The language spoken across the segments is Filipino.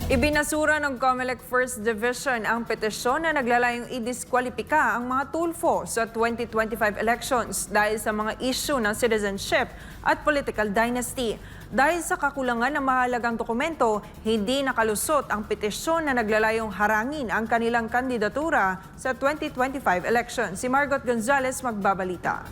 Ibinasura ng COMELEC First Division ang petisyon na naglalayong idiskwalipika ang mga tulfo sa 2025 elections dahil sa mga issue ng citizenship at political dynasty. Dahil sa kakulangan ng mahalagang dokumento, hindi nakalusot ang petisyon na naglalayong harangin ang kanilang kandidatura sa 2025 elections. Si Margot Gonzalez magbabalita.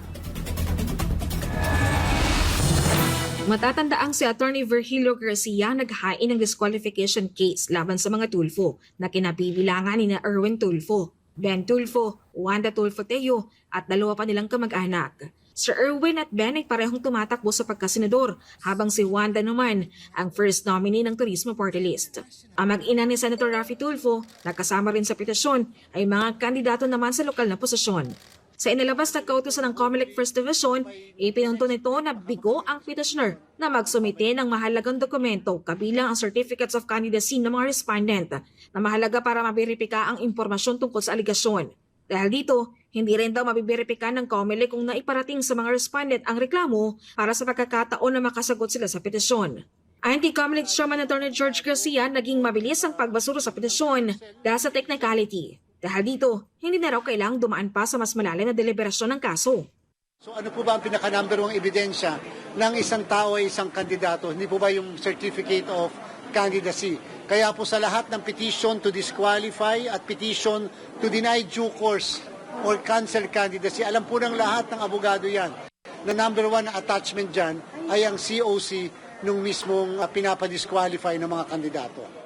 Matatandaang si Atty. Virgilio Garcia naghain ng disqualification case laban sa mga tulfo na kinabibilangan ni Erwin Tulfo, Ben Tulfo, Wanda Tulfo Teo at dalawa pa nilang kamag-anak. Sir Erwin at Ben ay parehong tumatakbo sa pagkasenador habang si Wanda naman ang first nominee ng Turismo Party List. Ang mag-ina ni Senator Raffy Tulfo na kasama rin sa petisyon ay mga kandidato naman sa lokal na posisyon. Sa inilabas na kautusan ng COMELEC First Division, ipinunto nito na bigo ang petitioner na magsumite ng mahalagang dokumento kabilang ang certificates of candidacy ng mga respondent na mahalaga para maberipika ang impormasyon tungkol sa aligasyon. Dahil dito, hindi rin daw mabiberipika ng COMELEC kung naiparating sa mga respondent ang reklamo para sa pagkakataon na makasagot sila sa petisyon. Ayon kay COMELEC Chairman Atty. George Garcia, naging mabilis ang pagbasura sa petisyon dahil sa technicality. Dahil dito, hindi na raw kailangang dumaan pa sa mas malalim na deliberasyon ng kaso. So ano po ba ang pinaka-number 1 ebidensya ng isang tao ay isang kandidato? Hindi po ba yung certificate of candidacy? Kaya po sa lahat ng petition to disqualify at petition to deny due course or cancel candidacy, alam po ng lahat ng abogado yan. Na number 1 na attachment dyan ay ang COC nung mismong pinapadisqualify ng mga kandidato.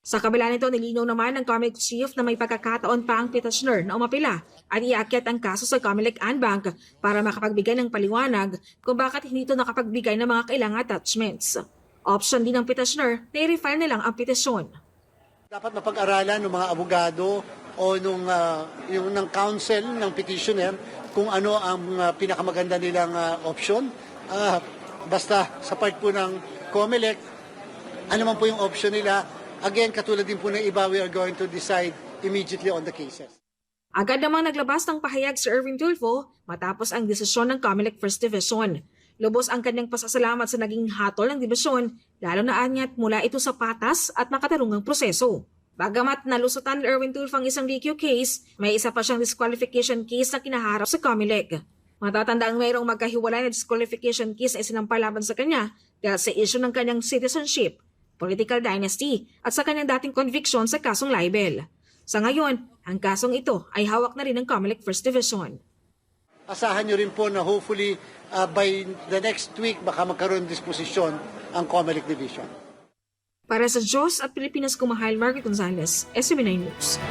Sa kabila nito, nilinaw naman ng COMELEC chief na may pagkakataon pa ang petitioner na umapila at iakyat ang kaso sa COMELEC Anbank para makapagbigay ng paliwanag kung bakit hindi ito nakapagbigay ng mga kailangang attachments. Option din ng petitioner na i-refile nilang ang petisyon. Dapat mapag-aralan ng mga abogado o yung ng counsel ng petitioner kung ano ang pinakamaganda nilang option. Basta sa part po ng COMELEC, ano man po yung option nila. Again, katulad din po ng iba, we are going to decide immediately on the cases. Agad namang naglabas ng pahayag si Erwin Tulfo matapos ang desisyon ng COMELEC First Division. Lubos ang kanyang pasasalamat sa naging hatol ng dibisyon, lalo na anyat mula ito sa patas at makatarungang proseso. Bagamat nalusutan ni Erwin Tulfo ang isang DQ case, may isa pa siyang disqualification case na kinaharap sa COMELEC. Matatandaang mayroong magkahiwalay na disqualification case na isinampal laban sa kanya dahil sa issue ng kanyang citizenship, political dynasty at sa kanyang dating conviction sa kasong libel. Sa ngayon, ang kasong ito ay hawak na rin ng COMELEC First Division. Asahan nyo rin po na hopefully by the next week baka magkaroon disposisyon ang COMELEC Division. Para sa Diyos at Pilipinas, kumahal, Margot Gonzalez, SB9 News.